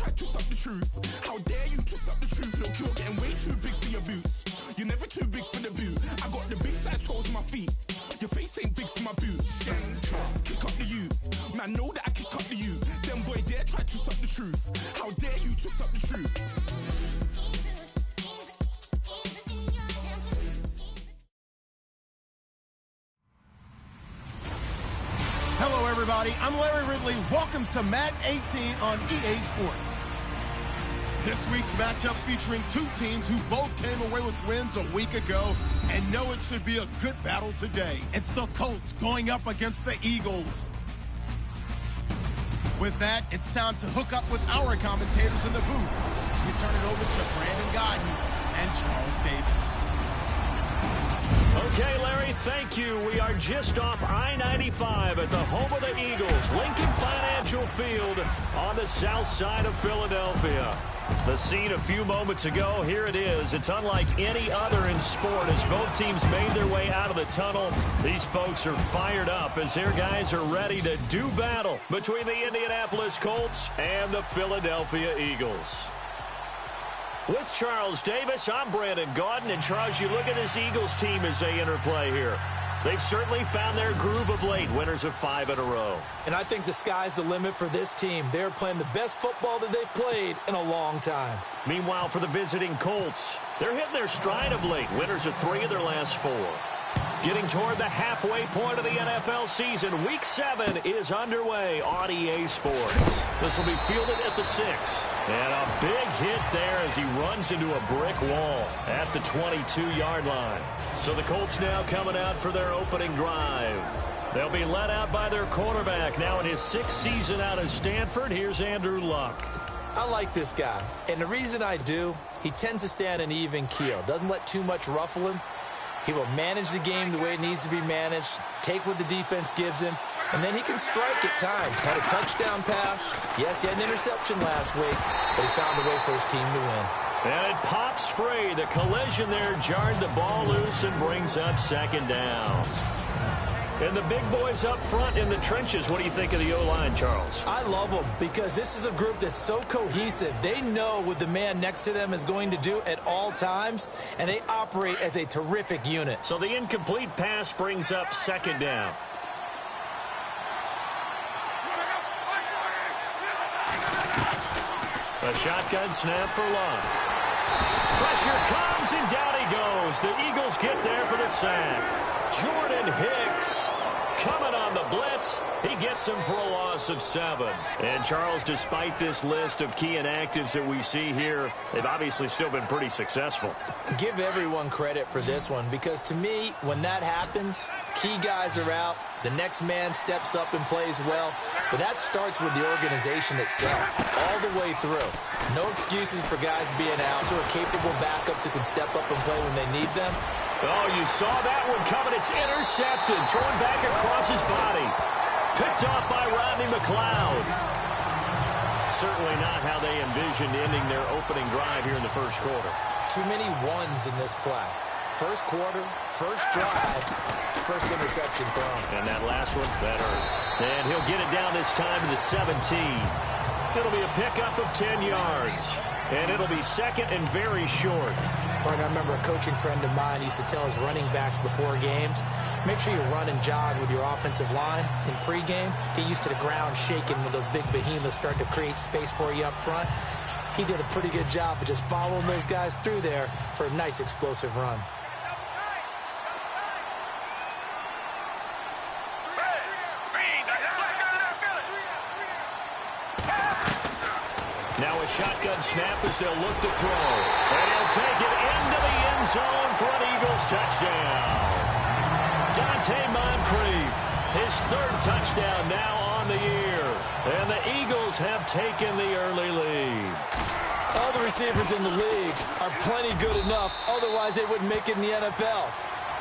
try to suck the truth. How dare you to suck the truth? Look, you're getting way too big for your boots. You're never too big for the boot. I got the big size toes on my feet. Your face ain't big for my boots. Kick up the you. Man, know that I kick up the you. Them boy dare try to suck the truth. How dare you to suck the truth? Hello, everybody. I'm Larry Ridley. Welcome to Madden 18 on EA Sports. This week's matchup featuring two teams who both came away with wins a week ago and know it should be a good battle today. It's the Colts going up against the Eagles. With that, it's time to hook up with our commentators in the booth as we turn it over to Brandon Godden and Charles Davis. Okay, Larry, thank you. We are just off I-95 at the home of the Eagles, Lincoln Financial Field on the south side of Philadelphia. The scene a few moments ago, here it is. It's unlike any other in sport as both teams made their way out of the tunnel. These folks are fired up as their guys are ready to do battle between the Indianapolis Colts and the Philadelphia Eagles. With Charles Davis, I'm Brandon Gaudin. And Charles, you look at this Eagles team as they interplay here. They've certainly found their groove of late, winners of 5 in a row. And I think the sky's the limit for this team. They're playing the best football that they've played in a long time. Meanwhile, for the visiting Colts, they're hitting their stride of late, winners of 3 of their last 4. Getting toward the halfway point of the NFL season, Week 7 is underway on EA Sports. This will be fielded at the 6. And a big hit there as he runs into a brick wall at the 22-yard line. So the Colts now coming out for their opening drive. They'll be led out by their quarterback now in his 6th season out of Stanford. Here's Andrew Luck. I like this guy. And the reason I do, he tends to stay on an even keel. Doesn't let too much ruffle him. He will manage the game the way it needs to be managed, take what the defense gives him, and then he can strike at times. Had a touchdown pass. Yes, he had an interception last week, but he found a way for his team to win. And it pops free. The collision there jarred the ball loose and brings up 2nd down. And the big boys up front in the trenches. What do you think of the O-line, Charles? I love them because this is a group that's so cohesive. They know what the man next to them is going to do at all times, and they operate as a terrific unit. So the incomplete pass brings up 2nd down. A shotgun snap for Luck. Pressure comes, and down he goes. The Eagles get there for the sack. Jordan Hicks coming on the blitz. He gets him for a loss of 7. And, Charles, despite this list of key inactives that we see here, they've obviously still been pretty successful. Give everyone credit for this one because, to me, when that happens, key guys are out, the next man steps up and plays well, but that starts with the organization itself, all the way through. No excuses for guys being out, so are capable backups who can step up and play when they need them. Oh, you saw that one coming. It's intercepted, thrown back across his body. Picked off by Rodney McLeod. Certainly not how they envisioned ending their opening drive here in the first quarter. Too many ones in this play. First quarter, first drive, first interception thrown. And that last one, that hurts. And he'll get it down this time to the 17. It'll be a pickup of 10 yards. And it'll be 2nd and very short. I remember a coaching friend of mine used to tell his running backs before games, make sure you run and jog with your offensive line in pregame. Get used to the ground shaking when those big behemoths start to create space for you up front. He did a pretty good job of just following those guys through there for a nice explosive run. Now a shotgun snap as they'll look to throw. And he'll take it into the end zone for an Eagles touchdown. Dante Moncrief, his 3rd touchdown now on the year. And the Eagles have taken the early lead. All the receivers in the league are plenty good enough, otherwise they wouldn't make it in the NFL.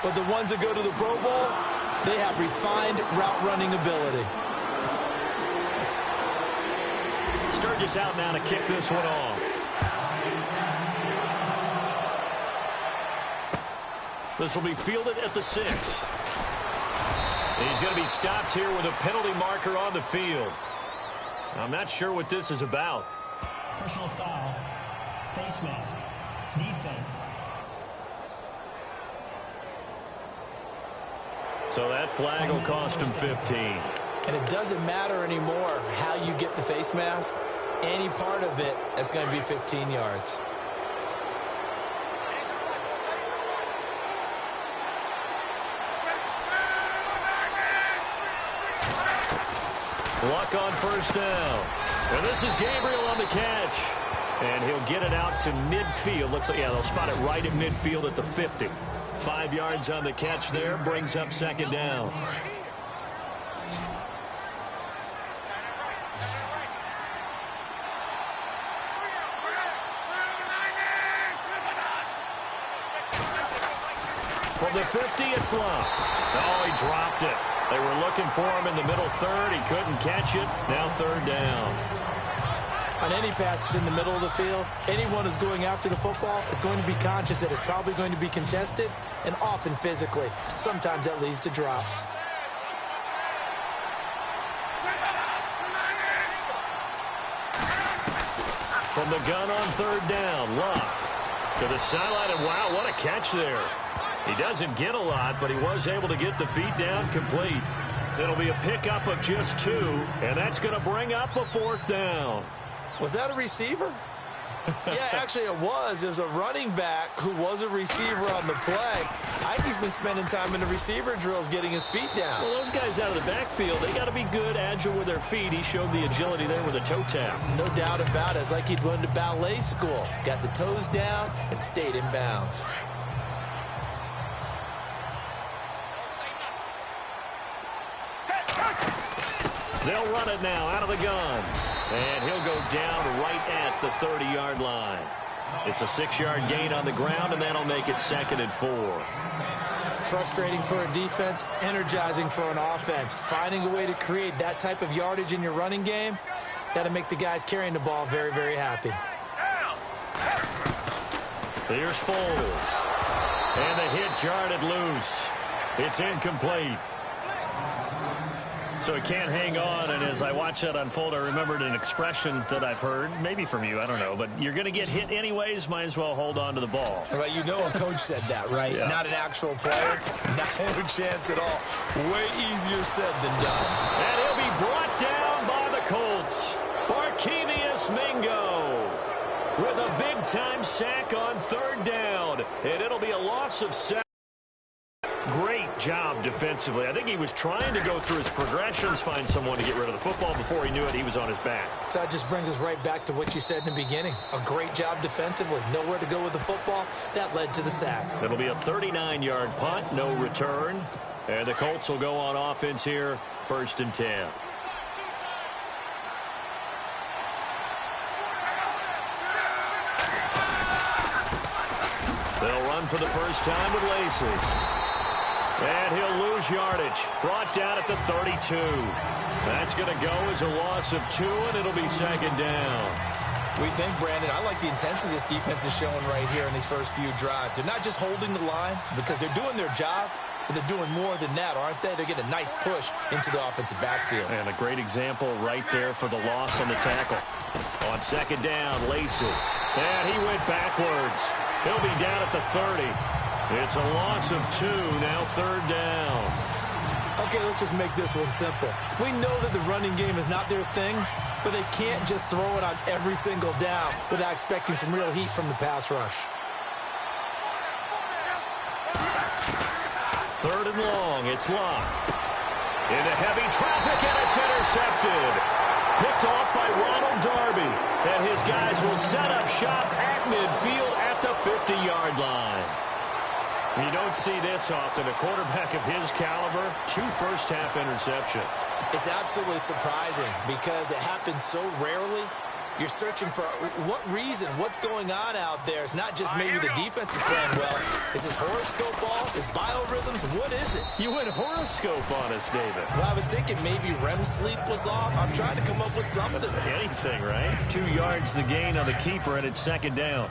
But the ones that go to the Pro Bowl, they have refined route running ability. Sturgis out now to kick this one off. This will be fielded at the 6. He's going to be stopped here with a penalty marker on the field. I'm not sure what this is about. Personal foul. Face mask. Defense. So that flag will cost him 15. And it doesn't matter anymore how you get the face mask. Any part of it is going to be 15 yards. Luck on first down. And this is Gabriel on the catch. And he'll get it out to midfield. Looks like, yeah, they'll spot it right at midfield at the 50. 5 yards on the catch there. Brings up second down. From the 50, it's Luck. Oh, he dropped it. They were looking for him in the middle third. He couldn't catch it. Now third down. On any passes in the middle of the field, anyone who's going after the football is going to be conscious that it's probably going to be contested, and often physically. Sometimes that leads to drops. From the gun on third down, Luck to the sideline, and wow, what a catch there. He doesn't get a lot, but he was able to get the feet down complete. It'll be a pickup of just 2, and that's going to bring up a fourth down. Was that a receiver? Yeah, actually it was. It was a running back who was a receiver on the play. Ike's been spending time in the receiver drills getting his feet down. Well, those guys out of the backfield, they got to be good, agile with their feet. He showed the agility there with a toe tap. No doubt about it. It's like he'd gone to ballet school. Got the toes down and stayed in bounds. They'll run it now out of the gun. And he'll go down right at the 30-yard line. It's a 6-yard gain on the ground, and that'll make it 2nd and 4. Frustrating for a defense, energizing for an offense. Finding a way to create that type of yardage in your running game, that'll make the guys carrying the ball very, very happy. Here's Foles. And the hit jarred it loose. It's incomplete. So he can't hang on, and as I watch that unfold, I remembered an expression that I've heard, maybe from you, I don't know, but you're going to get hit anyways, might as well hold on to the ball. Right, you know a coach said that, right? Yeah. Not an actual player, not a chance at all. Way easier said than done. And he'll be brought down by the Colts. Barkevius Mingo with a big-time sack on third down, and it'll be a loss of 7. Great job defensively. I think he was trying to go through his progressions, find someone to get rid of the football. Before he knew it, he was on his back. So that just brings us right back to what you said in the beginning. A great job defensively. Nowhere to go with the football. That led to the sack. It'll be a 39-yard punt, no return. And the Colts will go on offense here, 1st and 10. They'll run for the first time with Lacey. And he'll lose yardage. Brought down at the 32. That's going to go as a loss of 2, and it'll be 2nd down. We think, Brandon, I like the intensity this defense is showing right here in these first few drives. They're not just holding the line because they're doing their job, but they're doing more than that, aren't they? They're getting a nice push into the offensive backfield. And a great example right there for the loss on the tackle. On 2nd down, Lacey. And he went backwards. He'll be down at the 30. It's a loss of 2, now 3rd down. Okay, let's just make this one simple. We know that the running game is not their thing, but they can't just throw it on every single down without expecting some real heat from the pass rush. 3rd and long, it's Luck. Into heavy traffic, and it's intercepted. Picked off by Ronald Darby. And his guys will set up shop at midfield at the 50-yard line. You don't see this often. A quarterback of his caliber, 2 first-half interceptions. It's absolutely surprising because it happens so rarely. You're searching for what reason, what's going on out there. It's not just maybe the defense is playing well. Is his horoscope off? Is biorhythms? What is it? You went horoscope on us, David. Well, I was thinking maybe REM sleep was off. I'm trying to come up with something. Anything, right? 2 yards the gain on the keeper, and it's 2nd down.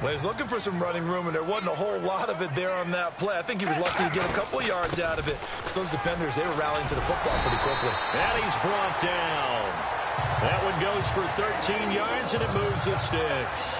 Well, he was looking for some running room, and there wasn't a whole lot of it there on that play. I think he was lucky to get a couple of yards out of it. So those defenders, they were rallying to the football pretty quickly. And he's brought down. That one goes for 13 yards, and it moves the sticks.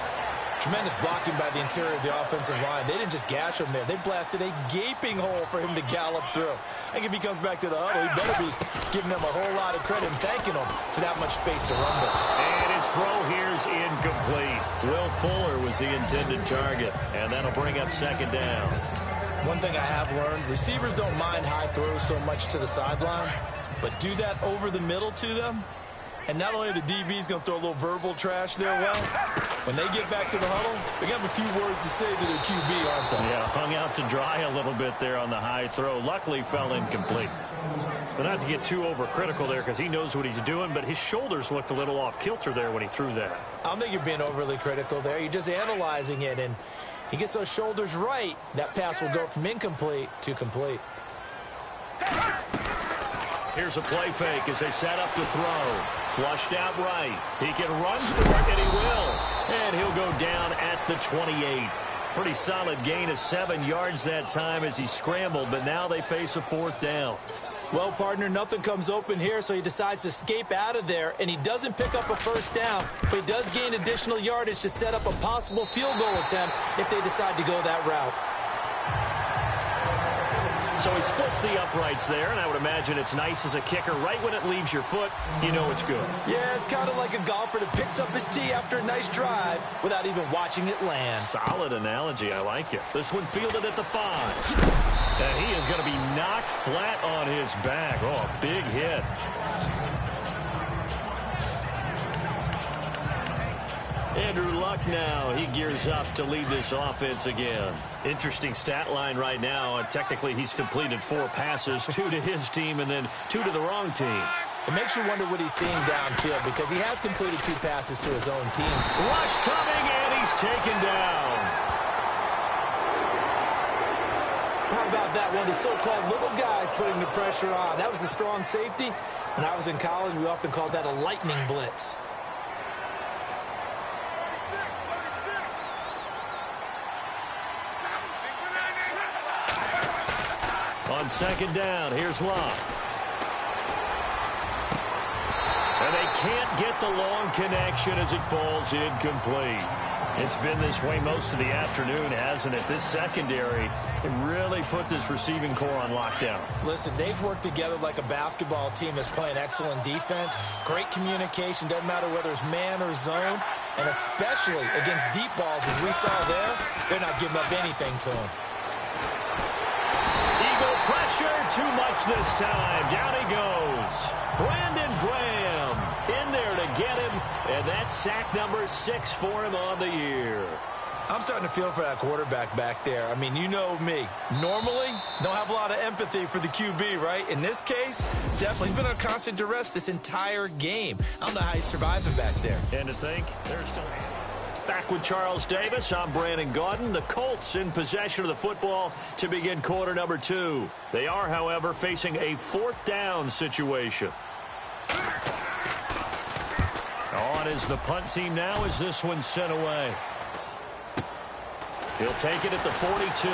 Tremendous blocking by the interior of the offensive line. They didn't just gash him there. They blasted a gaping hole for him to gallop through. I think if he comes back to the huddle, he better be giving them a whole lot of credit and thanking them for that much space to rumble. And his throw here is incomplete. Will Fuller was the intended target, and that'll bring up second down. One thing I have learned, receivers don't mind high throws so much to the sideline, but do that over the middle to them, and not only the DB's going to throw a little verbal trash their way, when they get back to the huddle, they're going to have a few words to say to their QB, aren't they? Yeah, hung out to dry a little bit there on the high throw. Luckily, fell incomplete. But not to get too overcritical there because he knows what he's doing, but his shoulders looked a little off kilter there when he threw that. I don't think you're being overly critical there. You're just analyzing it, and he gets those shoulders right, that pass will go from incomplete to complete. Here's a play fake as they set up to throw. Flushed out right. He can run for it, and he will. And he'll go down at the 28. Pretty solid gain of 7 yards that time as he scrambled, but now they face a fourth down. Well, partner, nothing comes open here, so he decides to escape out of there, and he doesn't pick up a first down, but he does gain additional yardage to set up a possible field goal attempt if they decide to go that route. So he splits the uprights there, and I would imagine it's nice as a kicker. Right when it leaves your foot, you know it's good. Yeah, it's kind of like a golfer that picks up his tee after a nice drive without even watching it land. Solid analogy. I like it. This one fielded at the 5. And he is going to be knocked flat on his back. Oh, a big hit. Andrew Luck now, he gears up to lead this offense again. Interesting stat line right now. Technically, he's completed 4 passes, 2 to his team and then 2 to the wrong team. It makes you wonder what he's seeing downfield because he has completed 2 passes to his own team. Rush coming, and he's taken down. How about that? One of the so-called little guys putting the pressure on. That was a strong safety. When I was in college, we often called that a lightning blitz. On second down, here's Locke. And they can't get the long connection as it falls incomplete. It's been this way most of the afternoon, hasn't it? This secondary really put this receiving core on lockdown. Listen, they've worked together like a basketball team that's playing excellent defense. Great communication, doesn't matter whether it's man or zone. And especially against deep balls, as we saw there, they're not giving up anything to them. Eagle pressure, too much this time. Down he goes. Brandon Graham in there to get him, and that's sack number 6 for him on the year. I'm starting to feel for that quarterback back there. I mean, you know me. Normally, don't have a lot of empathy for the QB, right? In this case, definitely he's been under constant duress this entire game. I don't know how he's surviving back there. And to think, they're still... Back with Charles Davis, I'm Brandon Gaudin. The Colts in possession of the football to begin quarter number 2. They are, however, facing a 4th down situation. On is the punt team now as this one's sent away. He'll take it at the 42.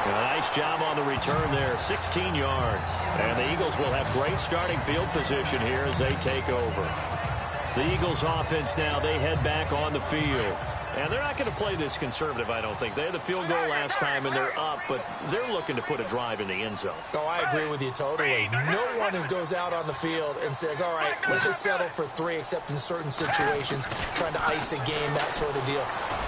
A nice job on the return there, 16 yards. And the Eagles will have great starting field position here as they take over. The Eagles offense now, they head back on the field. And they're not going to play this conservative, I don't think. They had the field goal last time, and they're up, but they're looking to put a drive in the end zone. Oh, I agree with you totally. No one goes out on the field and says, all right, let's just settle for 3, except in certain situations, trying to ice a game, that sort of deal.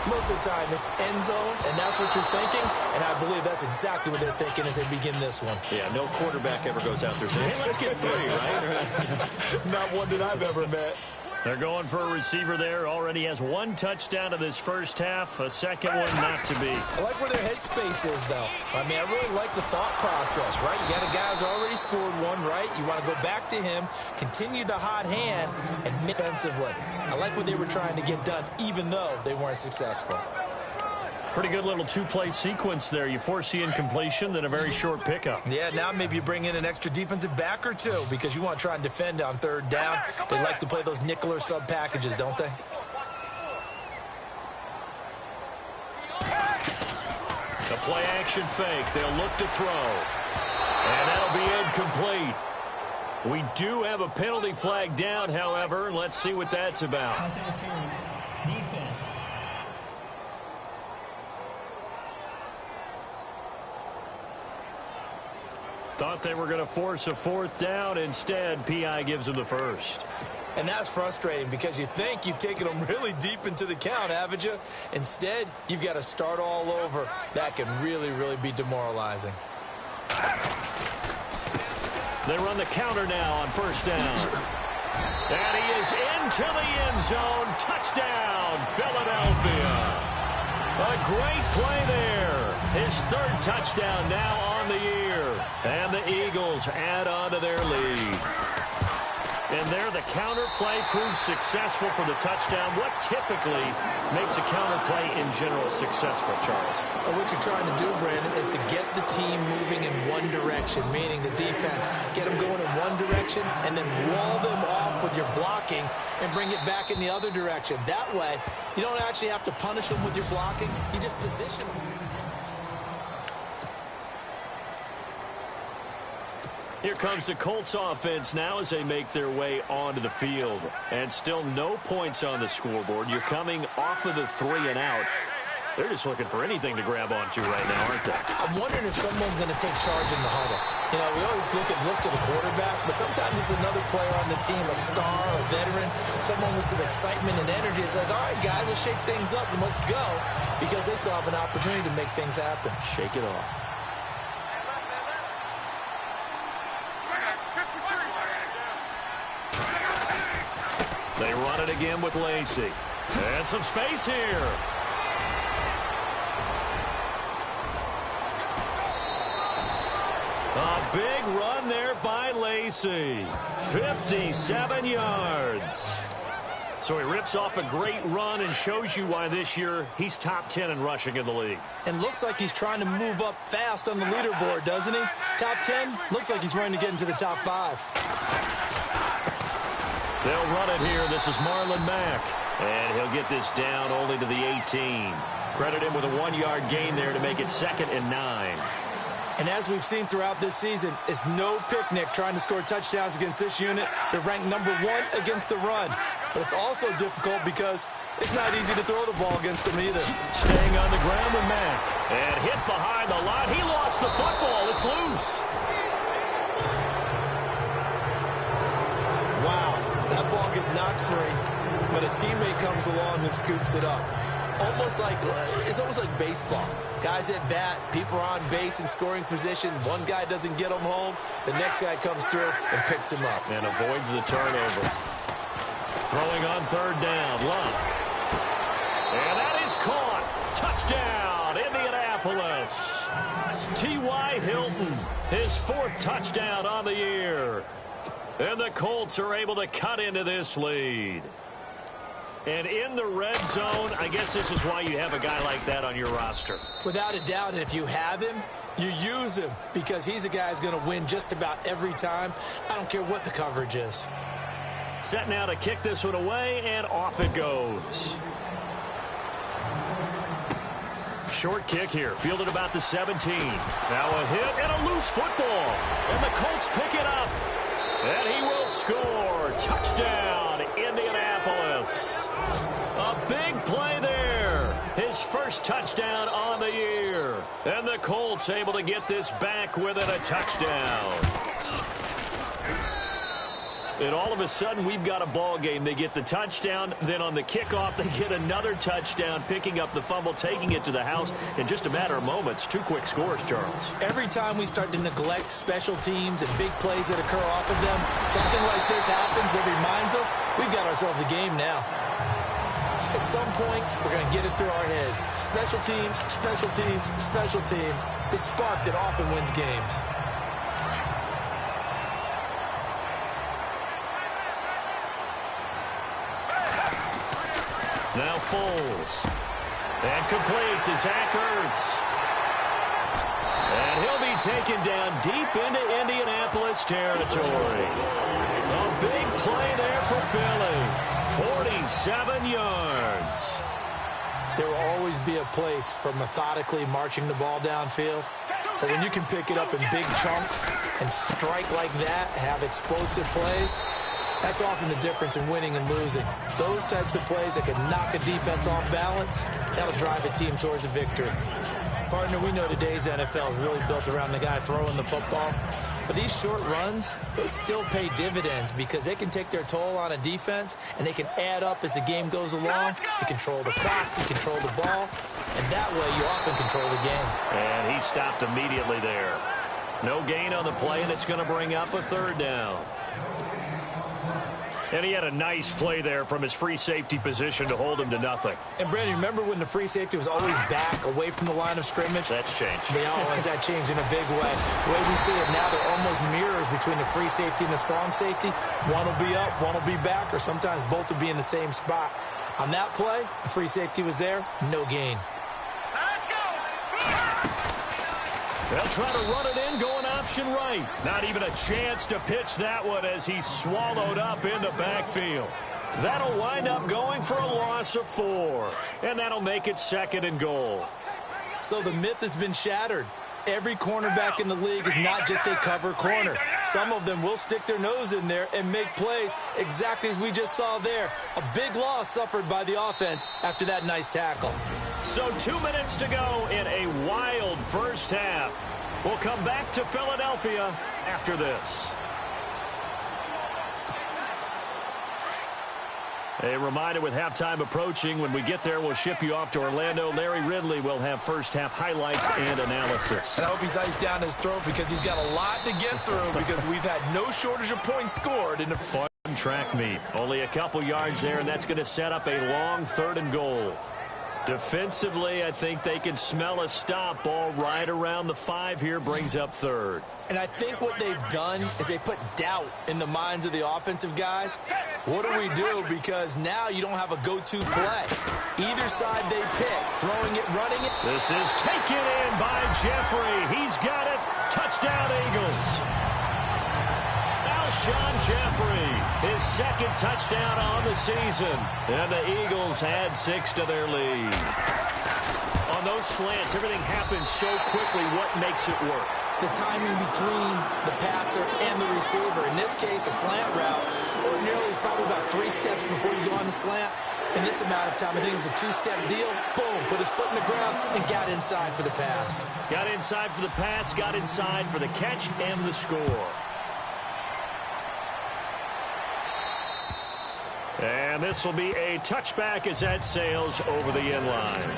Most of the time, it's end zone, and that's what you're thinking, and I believe that's exactly what they're thinking as they begin this one. Yeah, no quarterback ever goes out there saying, hey, let's get 3, right? Not one that I've ever met. They're going for a receiver there. Already has 1 touchdown in this first half. A second one not to be. I like where their headspace is, though. I mean, I really like the thought process, right? You got a guy who's already scored 1, right? You want to go back to him, continue the hot hand, and defensively. I like what they were trying to get done, even though they weren't successful. Pretty good little 2-play sequence there. You force the incompletion, then a very short pickup. Yeah, now maybe you bring in an extra defensive back or 2 because you want to try and defend on 3rd down. They like to play those nickel or sub packages, don't they? The play action fake. They'll look to throw. And that'll be incomplete. We do have a penalty flag down, however. Let's see what that's about. Pass interference. Defense. Thought they were going to force a fourth down. Instead, P.I. gives them the first. And that's frustrating because you think you've taken them really deep into the count, haven't you? Instead, you've got to start all over. That can really, really be demoralizing. They run the counter now on first down. And he is into the end zone. Touchdown, Philadelphia. A great play there. His third touchdown now on the year. And the Eagles add on to their lead. And there, the counter play proves successful for the touchdown. What typically makes a counter play in general successful, Charles? What you're trying to do, Brandon, is to get the team moving in one direction, meaning the defense. Get them going in one direction and then wall them off with your blocking and bring it back in the other direction. That way, you don't actually have to punish them with your blocking. You just position them. Here comes the Colts offense now as they make their way onto the field. And still no points on the scoreboard. You're coming off of the 3 and out. They're just looking for anything to grab onto right now, aren't they? I'm wondering if someone's going to take charge in the huddle. You know, we always look to the quarterback, but sometimes it's another player on the team, a star, a veteran, someone with some excitement and energy. It's like, all right, guys, let's shake things up and let's go, because they still have an opportunity to make things happen. Shake it off. They run it again with Lacey. And some space here. A big run there by Lacey. 57 yards. So he rips off a great run and shows you why this year he's top 10 in rushing in the league. And looks like he's trying to move up fast on the leaderboard, doesn't he? Top 10? Looks like he's running to get into the top 5. They'll run it here. This is Marlon Mack. And he'll get this down only to the 18. Credit him with a 1-yard gain there to make it 2nd and 9. And as we've seen throughout this season, it's no picnic trying to score touchdowns against this unit. They're ranked number 1 against the run. But it's also difficult because it's not easy to throw the ball against them either. Staying on the ground with Mack. And hit behind the line. He lost the football. It's loose. Wow. That ball gets knocked free, but a teammate comes along and scoops it up. It's almost like baseball. Guys at bat, people are on base in scoring position. One guy doesn't get him home. The next guy comes through and picks him up. And avoids the turnover. Throwing on 3rd down, Luck. And that is caught. Touchdown, Indianapolis. T.Y. Hilton, his 4th touchdown on the year. And the Colts are able to cut into this lead. And in the red zone, I guess this is why you have a guy like that on your roster. Without a doubt, and if you have him, you use him because he's a guy who's going to win just about every time. I don't care what the coverage is. Set now to kick this one away, and off it goes. Short kick here, fielded about the 17. Now a hit and a loose football. And the Colts pick it up. And he will score. Touchdown, Indianapolis. A big play there. His first touchdown on the year. And the Colts able to get this back within a touchdown. And all of a sudden, we've got a ball game. They get the touchdown. Then on the kickoff, they get another touchdown, picking up the fumble, taking it to the house in just a matter of moments. 2 quick scores, Charles. Every time we start to neglect special teams and big plays that occur off of them, something like this happens that reminds us we've got ourselves a game now. At some point, we're going to get it through our heads. Special teams, special teams, special teams. The spark that often wins games. Now Foles. And complete to Zach Ertz. And he'll be taken down deep into Indianapolis territory. A big play there for Philly. 47 yards. There will always be a place for methodically marching the ball downfield. But when you can pick it up in big chunks and strike like that, have explosive plays, that's often the difference in winning and losing. Those types of plays that can knock a defense off balance, that'll drive a team towards a victory. Partner, we know today's NFL is really built around the guy throwing the football. But these short runs, they still pay dividends because they can take their toll on a defense and they can add up as the game goes along. You control the clock, you control the ball, and that way you often control the game. And he stopped immediately there. No gain on the play, and it's going to bring up a third down. And he had a nice play there from his free safety position to hold him to nothing. And, Brandon, remember when the free safety was always back away from the line of scrimmage? That's changed. They always that changed in a big way. The way we see it now, they're almost mirrors between the free safety and the strong safety. One will be up, one will be back, or sometimes both will be in the same spot. On that play, the free safety was there, no gain. They'll try to run it in, going option right. Not even a chance to pitch that one as he's swallowed up in the backfield. That'll wind up going for a loss of 4. And that'll make it 2nd and goal. So the myth has been shattered. Every cornerback in the league is not just a cover corner. Some of them will stick their nose in there and make plays exactly as we just saw there. A big loss suffered by the offense after that nice tackle. So 2 minutes to go in a wild first half. We'll come back to Philadelphia after this. A reminder with halftime approaching, when we get there, we'll ship you off to Orlando. Larry Ridley will have first half highlights and analysis. And I hope he's iced down his throat because he's got a lot to get through because we've had no shortage of points scored in the fun track meet. Only a couple yards there, and that's going to set up a long 3rd and goal. Defensively, I think they can smell a stop. Ball right around the 5 here, brings up 3rd. And I think what they've done is they put doubt in the minds of the offensive guys. What do we do? Because now you don't have a go-to play. Either side they pick, throwing it, running it. This is taken in by Jeffrey. He's got it. Touchdown, Eagles. Alshon Jeffrey, his 2nd touchdown on the season. And the Eagles had 6 to their lead. On those slants, everything happens so quickly. What makes it work? The timing between the passer and the receiver. In this case, a slant route ordinarily is probably about 3 steps before you go on the slant. In this amount of time, I think it was a 2-step deal. Boom, put his foot in the ground and got inside for the pass. Got inside for the pass, got inside for the catch and the score. And this will be a touchback as that sails over the end line.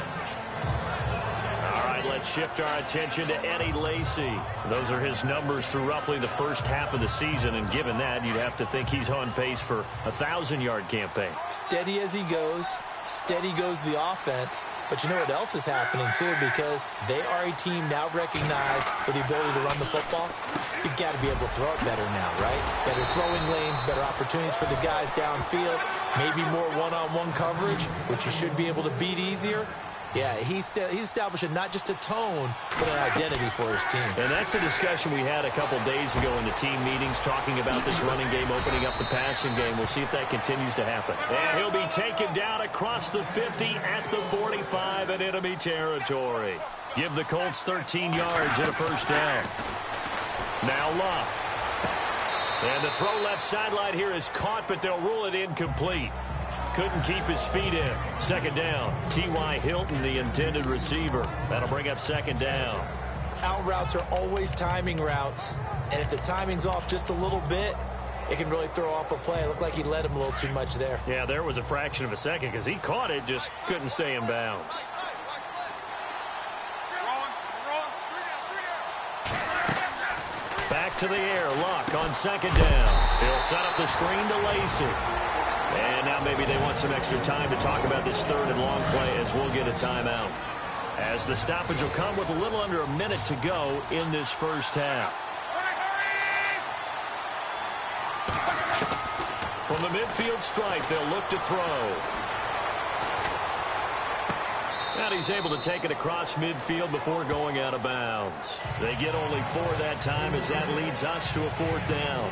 All right, let's shift our attention to Eddie Lacy. Those are his numbers through roughly the first half of the season, and given that, you'd have to think he's on pace for a 1,000-yard campaign. Steady as he goes, steady goes the offense. But you know what else is happening, too, because they are a team now recognized for the ability to run the football. You've got to be able to throw it better now, right? Better throwing lanes, better opportunities for the guys downfield, maybe more one-on-one coverage, which you should be able to beat easier. Yeah, he's establishing not just a tone, but an identity for his team. And that's a discussion we had a couple days ago in the team meetings, talking about this running game, opening up the passing game. We'll see if that continues to happen. And he'll be taken down across the 50 at the 45 in enemy territory. Give the Colts 13 yards and a first down. Now Luck. And the throw left sideline here is caught, but they'll rule it incomplete. Couldn't keep his feet in. 2nd down. T.Y. Hilton, the intended receiver. That'll bring up 2nd down. Out routes are always timing routes. And if the timing's off just a little bit, it can really throw off a play. It looked like he led him a little too much there. Yeah, there was a fraction of a second because he caught it, just couldn't stay in bounds. Back to the air. Luck on 2nd down. He'll set up the screen to Lacy. And now maybe they want some extra time to talk about this 3rd and long play as we'll get a timeout. As the stoppage will come with a little under a minute to go in this first half. From the midfield stripe, they'll look to throw. And he's able to take it across midfield before going out of bounds. They get only 4 that time as that leads us to a 4th down.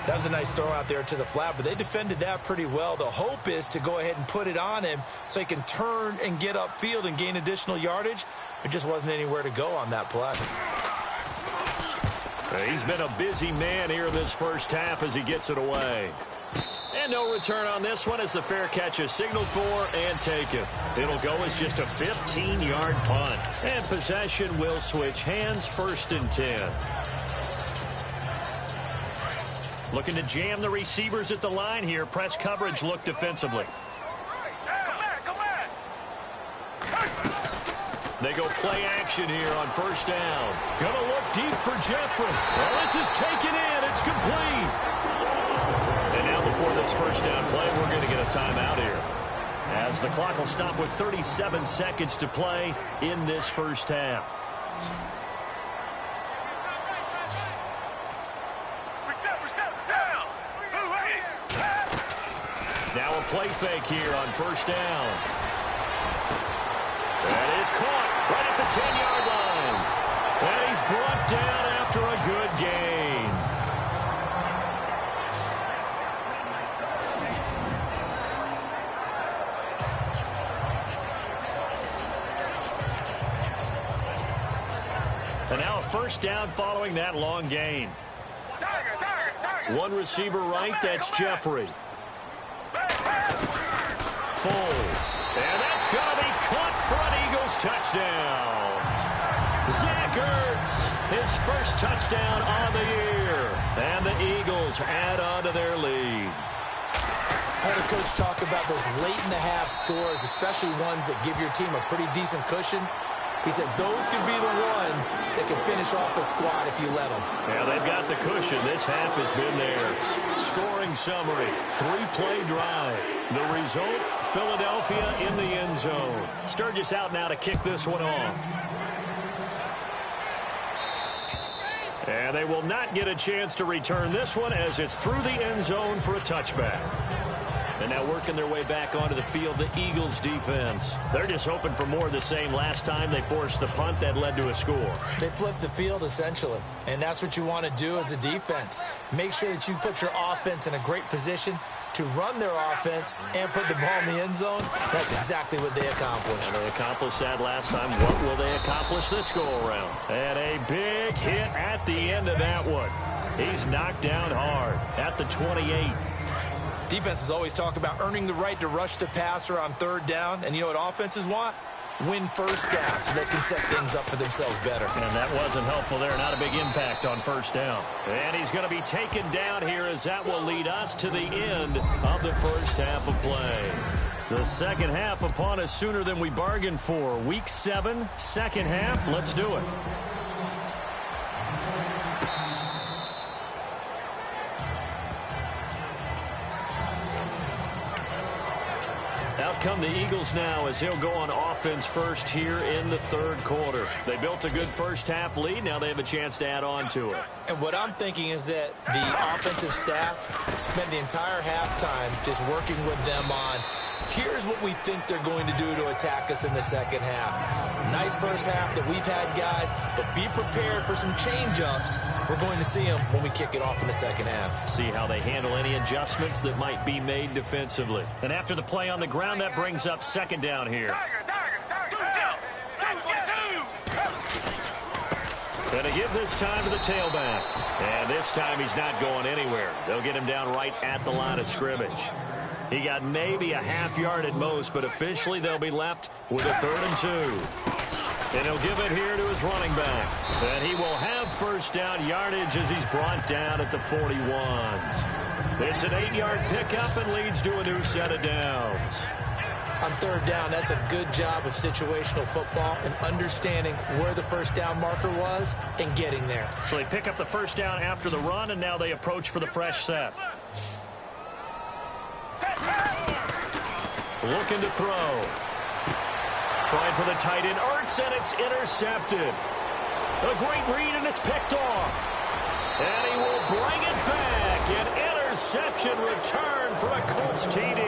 That was a nice throw out there to the flat, but they defended that pretty well. The hope is to go ahead and put it on him so he can turn and get upfield and gain additional yardage. There just wasn't anywhere to go on that play. He's been a busy man here this first half as he gets it away. And no return on this one as the fair catch is signaled for and taken. It'll go as just a 15-yard punt. And possession will switch hands, 1st and 10. Looking to jam the receivers at the line here. Press coverage look defensively. They go play action here on 1st down. Gonna look deep for Jeffrey. Well, this is taken in. It's complete. And now before this 1st down play, we're going to get a timeout here, as the clock will stop with 37 seconds to play in this first half. Now a play fake here on 1st down. That is caught right at the 10-yard line. And he's brought down after a good gain. And now a 1st down following that long gain. One receiver right, that's Jeffrey. Foles. And that's going to be caught for an Eagles touchdown. Zach Ertz, his 1st touchdown on the year. And the Eagles add on to their lead. I heard a coach talk about those late-in-the-half scores, especially ones that give your team a pretty decent cushion. He said those could be the ones that can finish off a squad if you let them. Yeah, they've got the cushion. This half has been theirs. Scoring summary, 3-play drive. The result, Philadelphia in the end zone. Sturgis out now to kick this one off. And they will not get a chance to return this one as it's through the end zone for a touchback. And now working their way back onto the field, the Eagles defense. They're just hoping for more of the same. Last time they forced the punt that led to a score. They flipped the field, essentially. And that's what you want to do as a defense. Make sure that you put your offense in a great position to run their offense and put the ball in the end zone. That's exactly what they accomplished. And they accomplished that last time. What will they accomplish this go-around? And a big hit at the end of that one. He's knocked down hard at the 28. Defenses always talk about earning the right to rush the passer on 3rd down. And you know what offenses want? Win 1st down so they can set things up for themselves better. And that wasn't helpful there. Not a big impact on 1st down. And he's going to be taken down here as that will lead us to the end of the first half of play. The second half upon us sooner than we bargained for. Week 7, second half. Let's do it. Out come the Eagles now as he'll go on offense first here in the 3rd quarter. They built a good first half lead. Now they have a chance to add on to it. And what I'm thinking is that the offensive staff spent the entire halftime just working with them on, here's what we think they're going to do to attack us in the second half. Nice first half that we've had, guys, but be prepared for some change-ups. We're going to see them when we kick it off in the second half. See how they handle any adjustments that might be made defensively. And after the play on the ground, that brings up 2nd down here. And to give this time to the tailback. And this time he's not going anywhere. They'll get him down right at the line of scrimmage. He got maybe a half yard at most, but officially they'll be left with a 3rd and 2. And he'll give it here to his running back. And he will have 1st down yardage as he's brought down at the 41. It's an 8-yard pickup and leads to a new set of downs. On 3rd down, that's a good job of situational football and understanding where the 1st down marker was and getting there. So they pick up the 1st down after the run, and now they approach for the fresh set. Looking to throw. Trying for the tight end, Ertz, and it's intercepted. A great read, and it's picked off. And he will bring it back. An interception return for a Colts TD.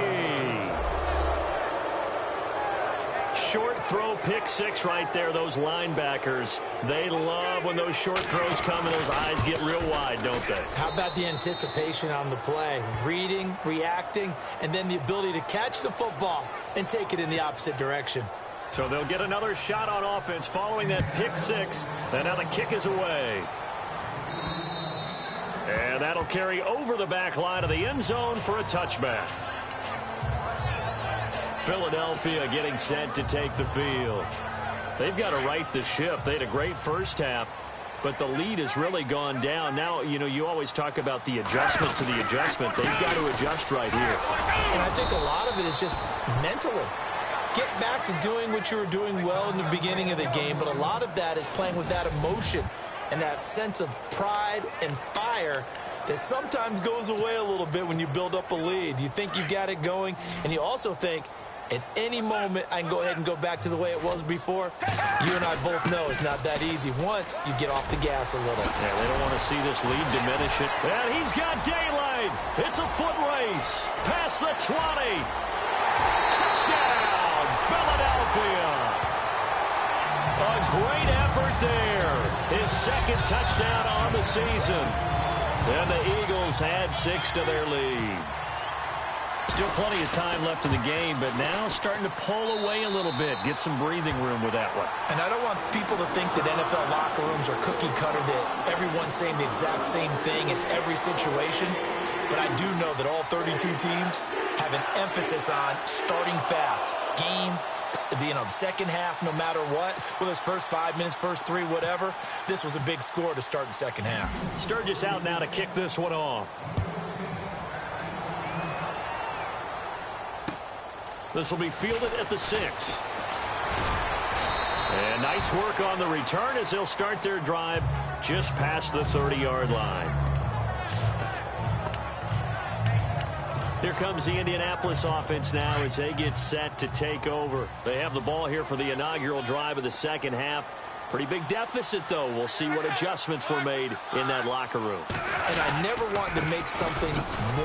Short throw, pick 6 right there. Those linebackers, they love when those short throws come and those eyes get real wide, don't they? How about the anticipation on the play? Reading, reacting, and then the ability to catch the football and take it in the opposite direction. So they'll get another shot on offense following that pick 6. And now the kick is away. And that'll carry over the back line of the end zone for a touchback. Philadelphia getting set to take the field. They've got to right the ship. They had a great first half, but the lead has really gone down. Now, you always talk about the adjustment to the adjustment. They've got to adjust right here. And I think a lot of it is just mentally. Get back to doing what you were doing well in the beginning of the game, but a lot of that is playing with that emotion and that sense of pride and fire that sometimes goes away a little bit when you build up a lead. You think you've got it going, and you also think, at any moment, I can go ahead and go back to the way it was before. You and I both know it's not that easy once you get off the gas a little. Yeah, they don't want to see this lead diminish it. And he's got daylight. It's a foot race. Past the 20. Touchdown, Philadelphia. A great effort there. His second touchdown on the season. And the Eagles add 6 to their lead. Still plenty of time left in the game, but now starting to pull away a little bit. Get some breathing room with that one. And I don't want people to think that NFL locker rooms are cookie cutter, that everyone's saying the exact same thing in every situation. But I do know that all 32 teams have an emphasis on starting fast. Game, the second half, no matter what, whether it's first 5 minutes, first 3, whatever. This was a big score to start the second half. Sturgis out now to kick this one off. This will be fielded at the 6. And nice work on the return as they'll start their drive just past the 30-yard line. Here comes the Indianapolis offense now as they get set to take over. They have the ball here for the inaugural drive of the second half. Pretty big deficit, though. We'll see what adjustments were made in that locker room. And I never want to make something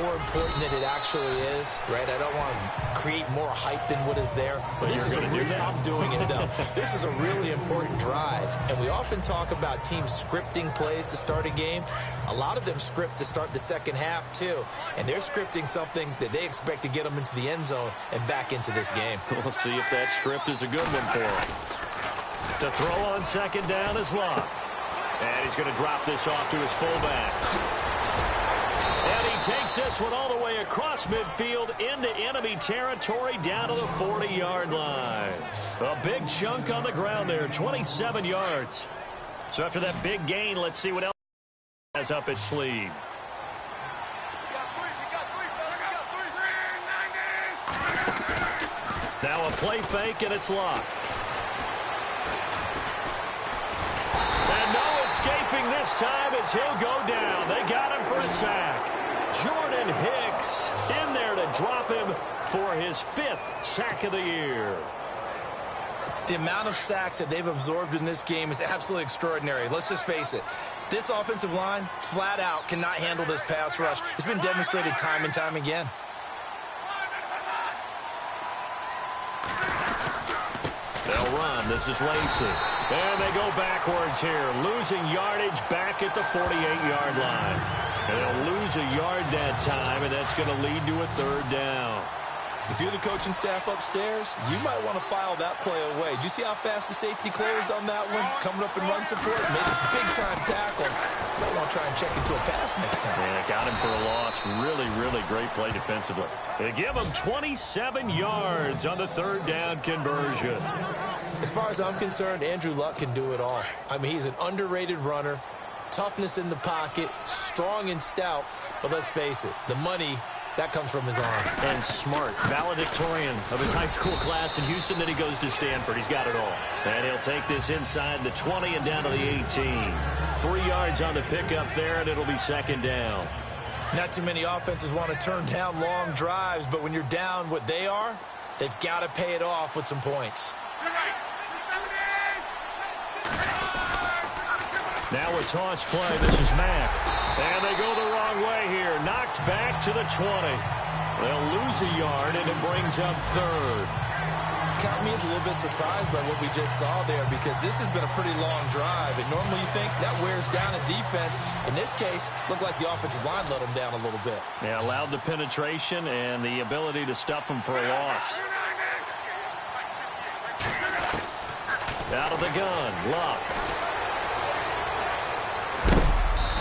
more important than it actually is, right? I don't want to create more hype than what is there. But this is I'm doing it, though. This is a really important drive. And we often talk about teams scripting plays to start a game. A lot of them script to start the second half, too. And they're scripting something that they expect to get them into the end zone and back into this game. We'll see if that script is a good one for them. To throw on second down is Locke. And he's going to drop this off to his fullback. And he takes this one all the way across midfield into enemy territory down to the 40-yard line. A big chunk on the ground there, 27 yards. So after that big gain, let's see what else he has up its sleeve. Now a play fake, and it's Locke. And no escaping this time as he'll go down. They got him for a sack. Jordan Hicks in there to drop him for his 5th sack of the year. The amount of sacks that they've absorbed in this game is absolutely extraordinary. Let's just face it. This offensive line, flat out, cannot handle this pass rush. It's been demonstrated time and time again. They'll run. This is Lacey. And they go backwards here, losing yardage back at the 48-yard line. And they'll lose a yard that time, and that's going to lead to a 3rd down. If you're the coaching staff upstairs, you might want to file that play away. Did you see how fast the safety closed on that one? Coming up in run support, made a big-time tackle. You might want to try and check into a pass next time. Yeah, got him for a loss. Really, really great play defensively. They give him 27 yards on the 3rd down conversion. As far as I'm concerned, Andrew Luck can do it all. I mean, he's an underrated runner, toughness in the pocket, strong and stout. But let's face it, the money, that comes from his arm. And smart, valedictorian of his high school class in Houston. Then he goes to Stanford. He's got it all. And he'll take this inside the 20 and down to the 18. 3 yards on the pickup there, and it'll be 2nd down. Not too many offenses want to turn down long drives, but when you're down what they are, they've got to pay it off with some points. Now a toss play. This is Mack. And they go the wrong way here. Knocked back to the 20. They'll lose a yard, and it brings up 3rd. Count me as a little bit surprised by what we just saw there, because this has been a pretty long drive. And normally you think that wears down a defense. In this case, looked like the offensive line let them down a little bit. Yeah, allowed the penetration and the ability to stuff them for a loss. Out of the gun, Luck.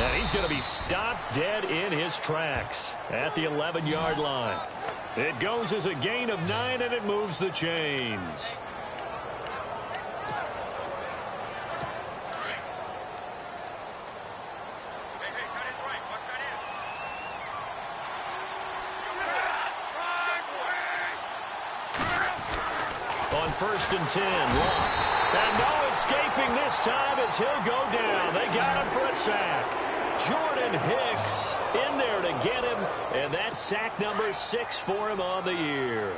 And he's going to be stopped dead in his tracks at the 11-yard line. It goes as a gain of 9, and it moves the chains. On 1st and 10, Locke. And no escaping this time as he'll go down. They got him for a sack. Jordan Hicks in there to get him, and that's sack number 6 for him on the year.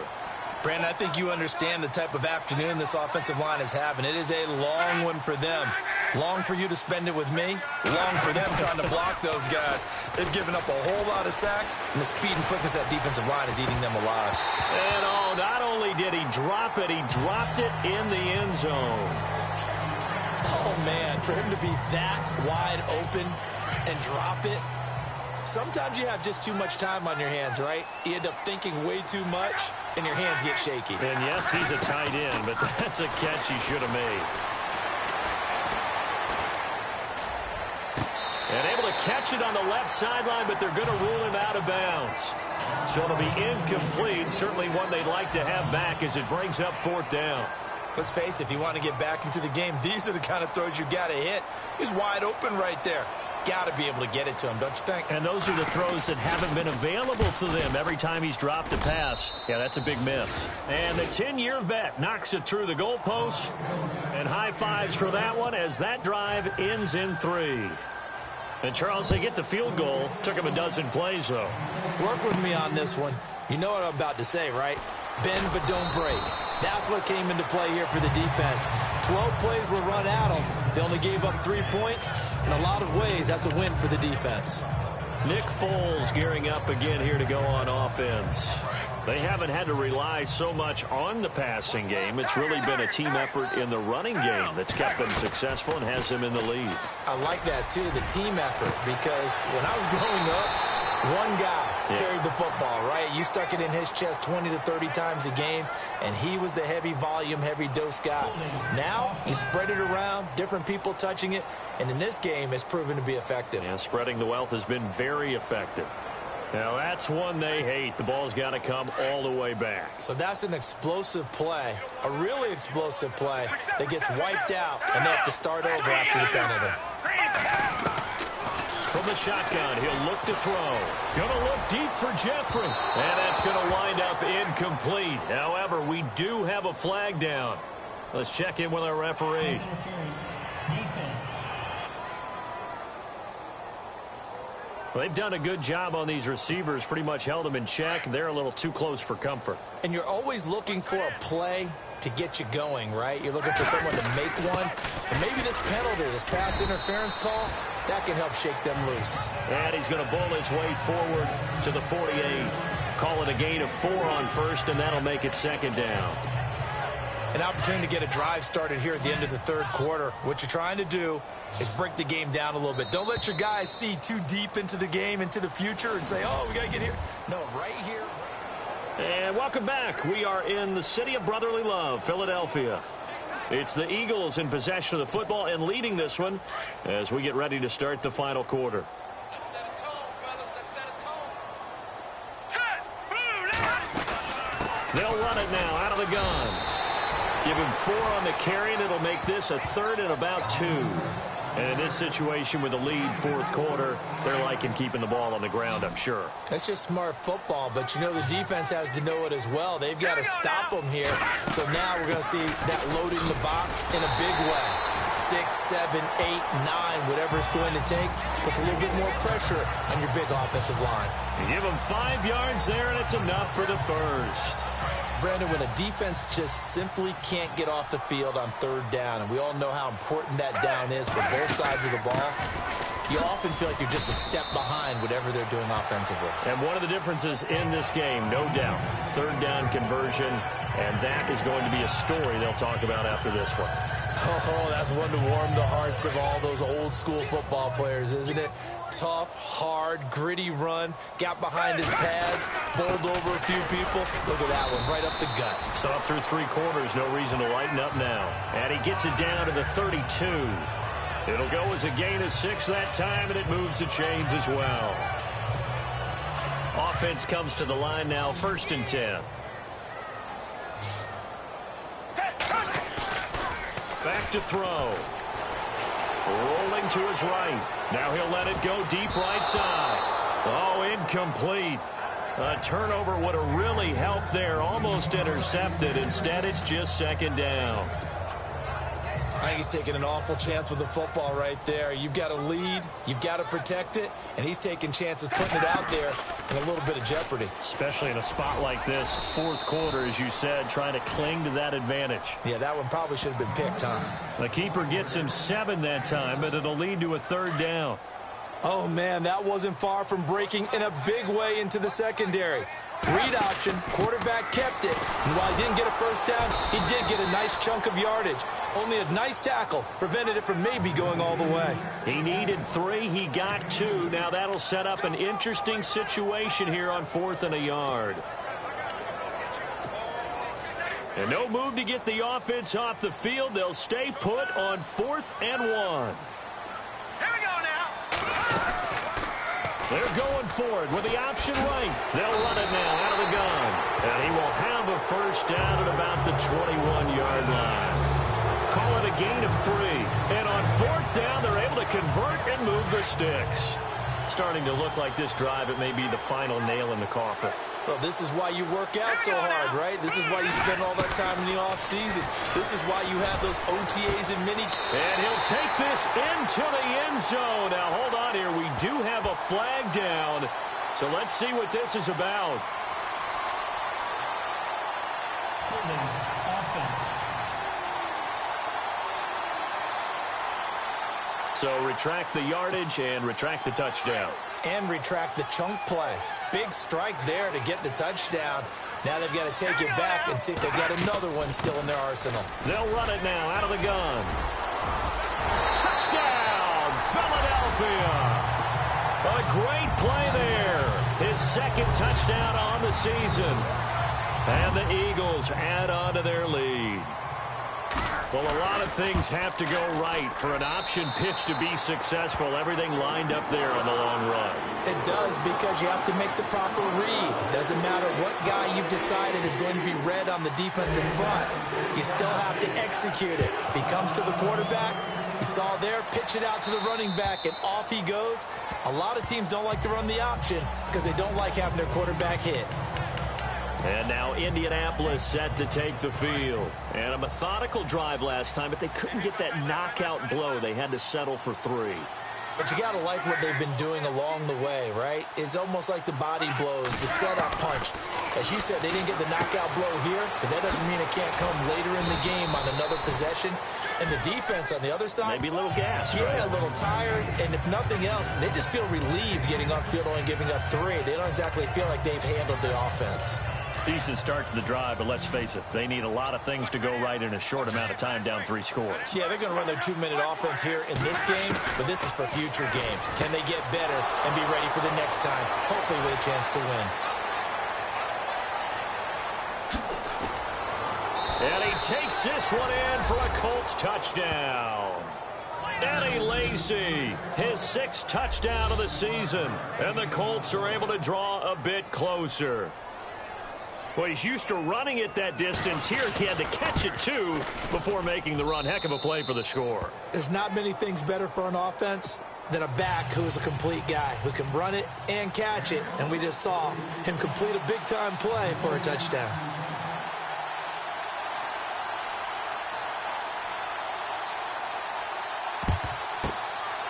Brandon, I think you understand the type of afternoon this offensive line is having. It is a long one for them. Long for you to spend it with me. Long for them trying to block those guys. They've given up a whole lot of sacks, and the speed and quickness of that defensive line is eating them alive. And not only did he drop it, he dropped it in the end zone. Oh, man, for him to be that wide open and drop it. Sometimes you have just too much time on your hands, right? You end up thinking way too much, and your hands get shaky. And yes, he's a tight end, but that's a catch he should have made. And able to catch it on the left sideline, but they're going to rule him out of bounds. So it'll be incomplete. Certainly one they'd like to have back as it brings up 4th down. Let's face it, if you want to get back into the game, these are the kind of throws you got to hit. He's wide open right there. Got to be able to get it to him, don't you think? And those are the throws that haven't been available to them every time he's dropped a pass. Yeah, that's a big miss. And the 10-year vet knocks it through the goalpost. And high fives for that one as that drive ends in 3. And, Charles, they get the field goal. Took him a dozen plays, though. Work with me on this one. You know what I'm about to say, right? Bend but don't break. That's what came into play here for the defense. 12 plays were run at them. They only gave up 3 points. In a lot of ways, that's a win for the defense. Nick Foles gearing up again here to go on offense. They haven't had to rely so much on the passing game. It's really been a team effort in the running game that's kept them successful and has them in the lead. I like that, too, the team effort, because when I was growing up, one guy carried the football, right? You stuck it in his chest 20 to 30 times a game, and he was the heavy volume, heavy dose guy. Now, you spread it around, different people touching it, and in this game, it's proven to be effective. Yeah, spreading the wealth has been very effective. Now, that's one they hate. The ball's got to come all the way back. So that's an explosive play, a really explosive play that gets wiped out, and they have to start over after the penalty. From the shotgun, he'll look to throw. Going to look deep for Jeffrey. And that's going to wind up incomplete. However, we do have a flag down. Let's check in with our referee. Interference. Defense. Well, they've done a good job on these receivers, pretty much held them in check. They're a little too close for comfort. And you're always looking for a play to get you going, right? You're looking for someone to make one. And maybe this penalty, this pass interference call, that can help shake them loose. And he's going to bowl his way forward to the 48. Call it a gain of 4 on 1st, and that'll make it 2nd down. An opportunity to get a drive started here at the end of the 3rd quarter. What you're trying to do is break the game down a little bit. Don't let your guys see too deep into the game, into the future, and say, oh, we got to get here. No, right here. And welcome back. We are in the city of brotherly love, Philadelphia. It's the Eagles in possession of the football and leading this one as we get ready to start the final quarter. They'll run it now out of the gun. Give him 4 on the carry, and it'll make this a 3rd and about 2. And in this situation with the lead 4th quarter, they're liking keeping the ball on the ground, I'm sure. That's just smart football, but you know the defense has to know it as well. They've got to stop them here. So now we're going to see that loaded in the box in a big way. 6, 7, 8, 9, whatever it's going to take, puts a little bit more pressure on your big offensive line. You give them 5 yards there, and it's enough for the 1st. Brandon, when a defense just simply can't get off the field on 3rd down, and we all know how important that down is for both sides of the ball, you often feel like you're just a step behind whatever they're doing offensively. And one of the differences in this game, no doubt, 3rd down conversion, and that is going to be a story they'll talk about after this one. Oh, that's one to warm the hearts of all those old school football players, isn't it? Tough, hard, gritty run, got behind his pads, bowled over a few people. Look at that one, right up the gut. Saw through 3 quarters, no reason to lighten up now. And he gets it down to the 32. It'll go as a gain of 6 that time, and it moves the chains as well. Offense comes to the line now, 1st and 10. Back to throw. Rolling to his right. Now he'll let it go deep right side. Oh, incomplete. A turnover would have really helped there. Almost intercepted. Instead, it's just 2nd down. I think he's taking an awful chance with the football right there. You've got to lead, you've got to protect it, and he's taking chances putting it out there in a little bit of jeopardy. Especially in a spot like this, 4th quarter, as you said, trying to cling to that advantage. Yeah, that one probably should have been picked, huh? The keeper gets him 7 that time, but it'll lead to a 3rd down. Oh, man, that wasn't far from breaking in a big way into the secondary. Read option, quarterback kept it, and while he didn't get a 1st down, he did get a nice chunk of yardage. Only a nice tackle prevented it from maybe going all the way. He needed 3, he got 2. Now that'll set up an interesting situation here on 4th and a yard. And no move to get the offense off the field. They'll stay put on 4th and 1. They're going for it with the option right. They'll run it now out of the gun. And he will have a 1st down at about the 21-yard line. Call it a gain of 3. And on 4th down, they're able to convert and move the sticks. Starting to look like this drive, it may be the final nail in the coffin. Well, this is why you work out so hard, right? This is why you spend all that time in the offseason. This is why you have those OTAs and mini. And he'll take this into the end zone. Now, hold on here. We do have a flag down. So let's see what this is about. Offense. So retract the yardage and retract the touchdown. And retract the chunk play. Big strike there to get the touchdown. Now they've got to take it back and see if they've got another one still in their arsenal. They'll run it now out of the gun. Touchdown, Philadelphia. A great play there. His 2nd touchdown on the season. And the Eagles add on to their lead. Well, a lot of things have to go right for an option pitch to be successful. Everything lined up there on the long run. It does, because you have to make the proper read. Doesn't matter what guy you've decided is going to be read on the defensive front. You still have to execute it. If he comes to the quarterback, you saw there, pitch it out to the running back, and off he goes. A lot of teams don't like to run the option because they don't like having their quarterback hit. And now Indianapolis set to take the field. And a methodical drive last time, but they couldn't get that knockout blow. They had to settle for 3. But you got to like what they've been doing along the way, right? It's almost like the body blows, the setup punch. As you said, they didn't get the knockout blow here, but that doesn't mean it can't come later in the game on another possession. And the defense on the other side, maybe a little gas, yeah, right? A little tired. And if nothing else, they just feel relieved getting upfield and giving up 3. They don't exactly feel like they've handled the offense. Decent start to the drive, but let's face it, they need a lot of things to go right in a short amount of time, down 3 scores. Yeah, they're going to run their 2-minute offense here in this game, but this is for future games. Can they get better and be ready for the next time, hopefully with a chance to win? And he takes this one in for a Colts touchdown. Eddie Lacy, his 6th touchdown of the season, and the Colts are able to draw a bit closer. Well, he's used to running it that distance. Here he had to catch it, too, before making the run. Heck of a play for the score. There's not many things better for an offense than a back who is a complete guy, who can run it and catch it. And we just saw him complete a big-time play for a touchdown.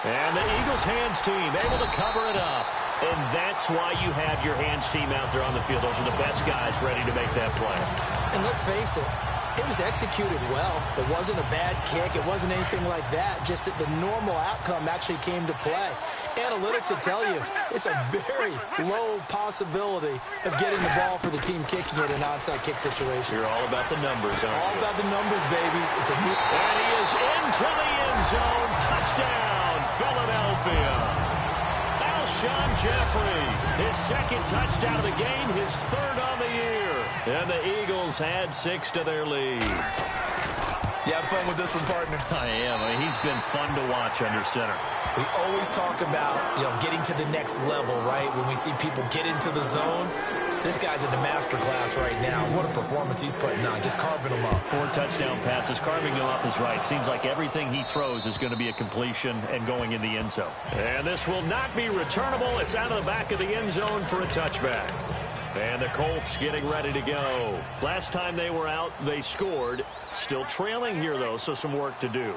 And the Eagles hands team able to cover it up. And that's why you have your hands team out there on the field. Those are the best guys ready to make that play. And let's face it, it was executed well. It wasn't a bad kick. It wasn't anything like that. Just that the normal outcome actually came to play. Analytics will tell you it's a very low possibility of getting the ball for the team kicking it in an onside kick situation. You're all about the numbers, aren't you? All about the numbers, baby. It's a new... And he is into the end zone. Touchdown, Philadelphia. Alshon Jeffrey, his 2nd touchdown of the game, his 3rd on the year. And the Eagles add 6 to their lead. You have fun with this one, partner? I am. I mean, he's been fun to watch under center. We always talk about, getting to the next level, right? When we see people get into the zone, this guy's in the master class right now. What a performance he's putting on, just carving them up. 4 touchdown passes. Carving them up is right. Seems like everything he throws is going to be a completion and going in the end zone. And this will not be returnable. It's out of the back of the end zone for a touchback. And the Colts getting ready to go. Last time they were out, they scored. Still trailing here, though, so some work to do.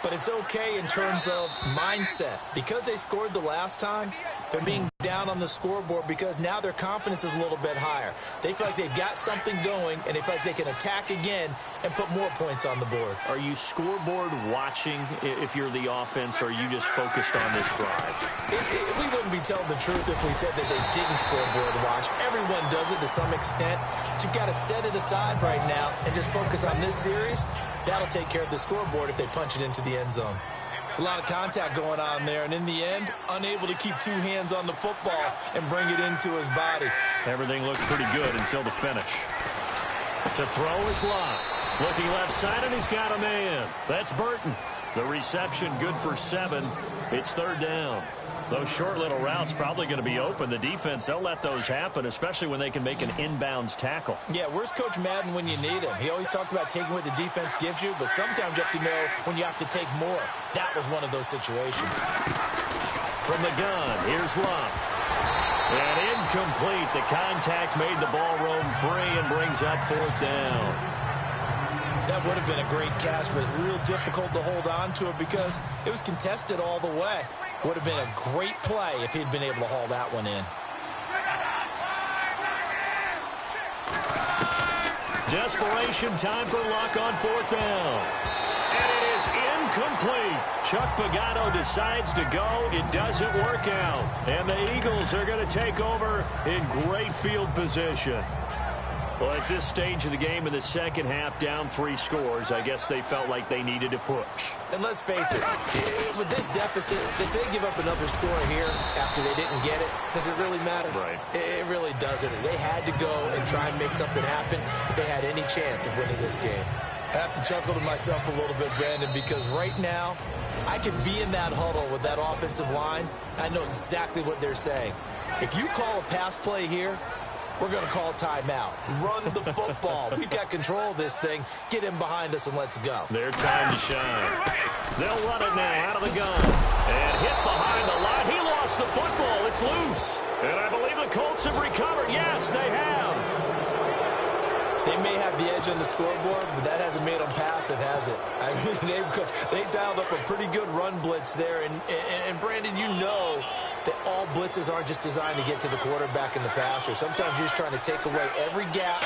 But it's okay in terms of mindset. Because they scored the last time, they're being down on the scoreboard because now their confidence is a little bit higher. They feel like they've got something going, and they feel like they can attack again and put more points on the board. Are you scoreboard watching if you're the offense, or are you just focused on this drive? We wouldn't be telling the truth if we said that they didn't scoreboard watch. Everyone does it to some extent. But you've got to set it aside right now and just focus on this series. That'll take care of the scoreboard if they punch it into the end zone. It's a lot of contact going on there, and in the end, unable to keep 2 hands on the football and bring it into his body. Everything looked pretty good until the finish. To throw is Locke. Looking left side, and he's got a man. That's Burton. The reception good for 7. It's 3rd down. Those short little routes probably going to be open. The defense, they'll let those happen, especially when they can make an inbounds tackle. Yeah, where's Coach Madden when you need him? He always talked about taking what the defense gives you, but sometimes you have to know when you have to take more. That was one of those situations. From the gun, here's Locke. And incomplete. The contact made the ball roam free and brings up 4th down. That would have been a great catch, but it's real difficult to hold on to it because it was contested all the way. Would have been a great play if he'd been able to haul that one in. Desperation time for Luck on 4th down. And it is incomplete. Chuck Pagano decides to go. It doesn't work out. And the Eagles are going to take over in great field position. Well, at this stage of the game in the second half, down 3 scores, I guess they felt like they needed to push. And let's face it, with this deficit, if they give up another score here after they didn't get it, does it really matter? Right. It really doesn't. They had to go and try and make something happen if they had any chance of winning this game. I have to chuckle to myself a little bit, Brandon, because right now, I could be in that huddle with that offensive line. I know exactly what they're saying. If you call a pass play here, we're going to call timeout. Run the football. We've got control of this thing. Get him behind us and let's go. Their time to shine. They'll run it now out of the gun. And hit behind the line. He lost the football. It's loose. And I believe the Colts have recovered. Yes, they have. They may have the edge on the scoreboard, but that hasn't made them passive, has it? I mean, they dialed up a pretty good run blitz there. And Brandon, you know that all blitzes aren't just designed to get to the quarterback and the passer. Sometimes you're just trying to take away every gap,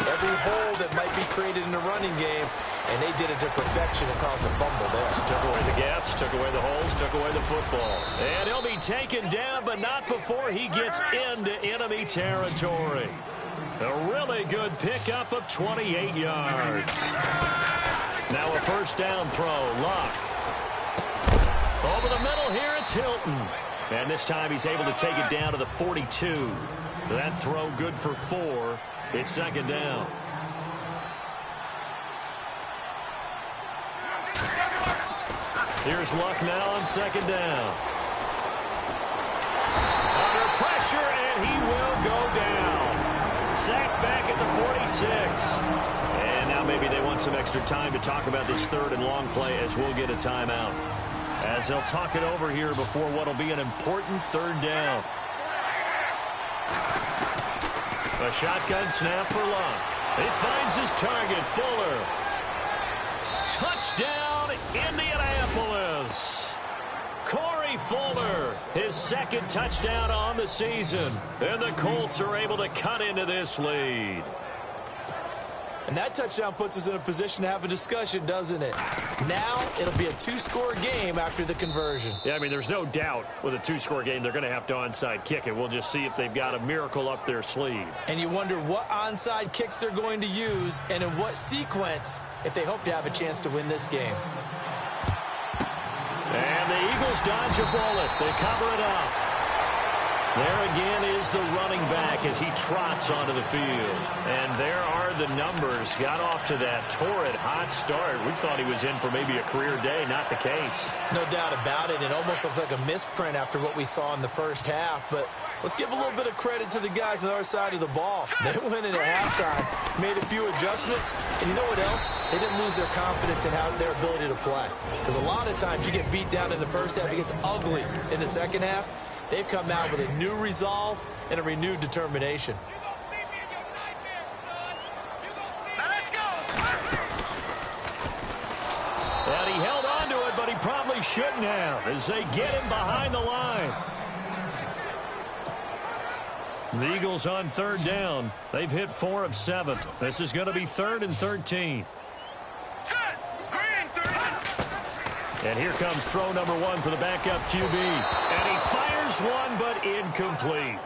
every hole that might be created in the running game, and they did it to perfection and caused a fumble there. Took away the gaps, took away the holes, took away the football. And he'll be taken down, but not before he gets into enemy territory. A really good pickup of 28 yards. Now a 1st down throw. Luck. Over the middle here, it's Hilton. And this time he's able to take it down to the 42. That throw good for 4. It's 2nd down. Here's Luck now on 2nd down. Under pressure, and he will go down. Sacked back at the 46. And now maybe they want some extra time to talk about this 3rd and long play as we'll get a timeout. As they'll talk it over here before what will be an important 3rd down. A shotgun snap for Luck. He finds his target, Fuller. Touchdown, Indianapolis. Corey Fuller, his 2nd touchdown on the season. And the Colts are able to cut into this lead. And that touchdown puts us in a position to have a discussion, doesn't it? Now it'll be a 2-score game after the conversion. Yeah, I mean, there's no doubt with a 2-score game they're going to have to onside kick it. We'll just see if they've got a miracle up their sleeve. And you wonder what onside kicks they're going to use and in what sequence if they hope to have a chance to win this game. And the Eagles dodge a bullet. They cover it up. There again is the running back as he trots onto the field. And there are the numbers. Got off to that torrid hot start. We thought he was in for maybe a career day. Not the case. No doubt about it. It almost looks like a misprint after what we saw in the first half. But let's give a little bit of credit to the guys on our side of the ball. They went in at halftime, made a few adjustments. And you know what else? They didn't lose their confidence in their ability to play. Because a lot of times you get beat down in the first half. It gets ugly in the second half. They've come out with a new resolve and a renewed determination. And he held on to it, but he probably shouldn't have as they get him behind the line. The Eagles on third down. They've hit 4 of 7. This is going to be 3rd and 13. And here comes throw number 1 for the backup QB. And he fires one, but incomplete.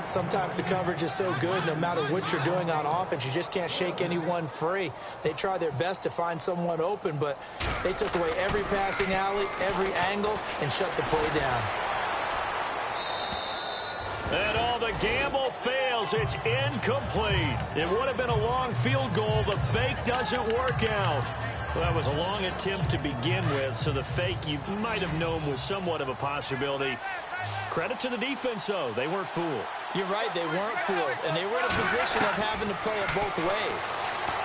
Sometimes the coverage is so good, no matter what you're doing on offense, you just can't shake anyone free. They try their best to find someone open, but they took away every passing alley, every angle, and shut the play down. And all the gamble fails. It's incomplete. It would have been a long field goal. The fake doesn't work out. Well, that was a long attempt to begin with, so the fake you might have known was somewhat of a possibility. Credit to the defense, though. They weren't fooled. You're right, they weren't fooled, and they were in a position of having to play it both ways.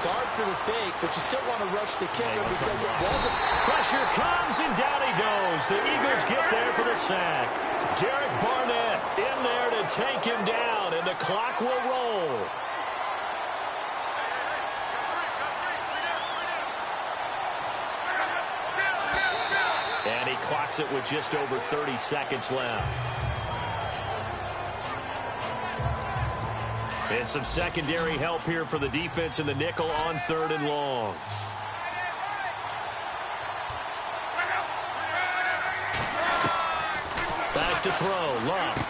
Guard for the fake, but you still want to rush the kicker because it wasn't. Pressure comes, and down he goes. The Eagles get there for the sack. Derek Barnett in there to take him down, and the clock will roll. And he clocks it with just over 30 seconds left. And some secondary help here for the defense in the nickel on 3rd and long. Back to throw. Love.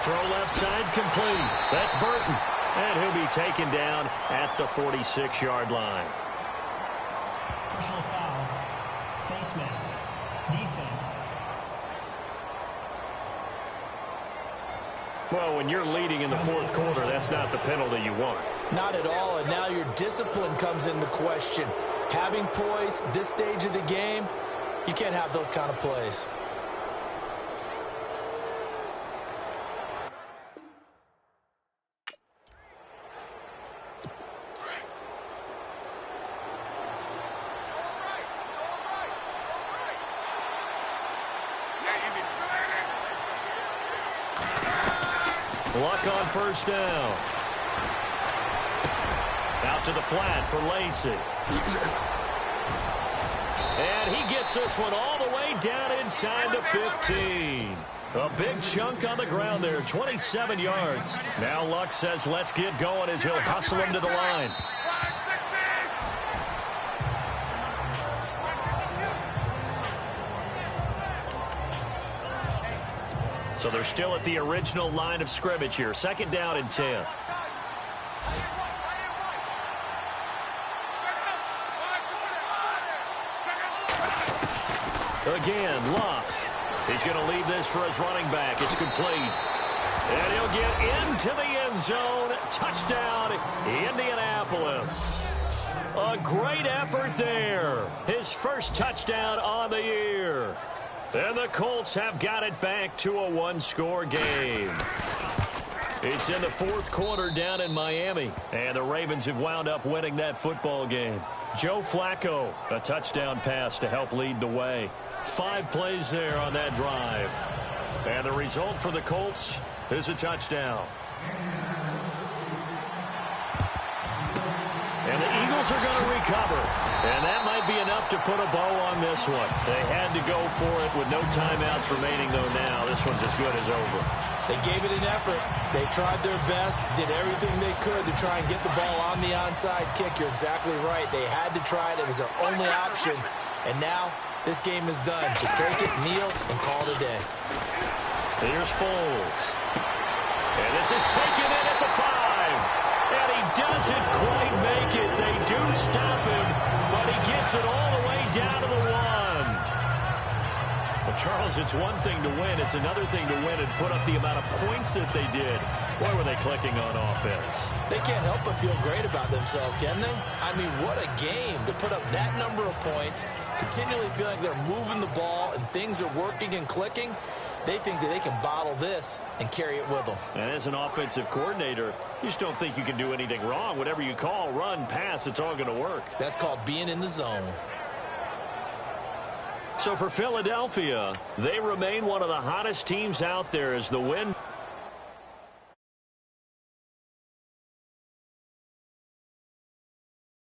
Throw left side complete. That's Burton. And he'll be taken down at the 46-yard line. Personal foul. Face mask. Defense. Well, when you're leading in the 4th quarter, that's not the penalty you want. Not at all, and now your discipline comes into question. Having poise this stage of the game, you can't have those kind of plays. Luck on first down. Out to the flat for Lacey. And he gets this one all the way down inside the 15. A big chunk on the ground there, 27 yards. Now Luck says let's get going as he'll hustle him to the line. So they're still at the original line of scrimmage here. 2nd down and 10. Again, Luck. He's going to leave this for his running back. It's complete. And he'll get into the end zone. Touchdown, Indianapolis. A great effort there. His first touchdown on the year. And the Colts have got it back to a 1-score game. It's in the 4th quarter down in Miami. And the Ravens have wound up winning that football game. Joe Flacco, a touchdown pass to help lead the way. 5 plays there on that drive. And the result for the Colts is a touchdown. And the Eagles are going to recover. And that might be enough to put a bow on this one. They had to go for it with no timeouts remaining, though, now. This one's as good as over. They gave it an effort. They tried their best, did everything they could to try and get the ball on the onside kick. You're exactly right. They had to try it. It was their only option. And now this game is done. Just take it, kneel, and call it a day. Here's Foles. And this is taken in at the 5. And he doesn't quite make it. They do stop him, but he gets it all the way down to the 1. Well, Charles, it's one thing to win. It's another thing to win and put up the amount of points that they did. Boy, were they clicking on offense. They can't help but feel great about themselves, can they? I mean, what a game to put up that number of points, continually feeling like they're moving the ball and things are working and clicking. They think that they can bottle this and carry it with them. And as an offensive coordinator, you just don't think you can do anything wrong. Whatever you call, run, pass, it's all going to work. That's called being in the zone. So for Philadelphia, they remain one of the hottest teams out there as the win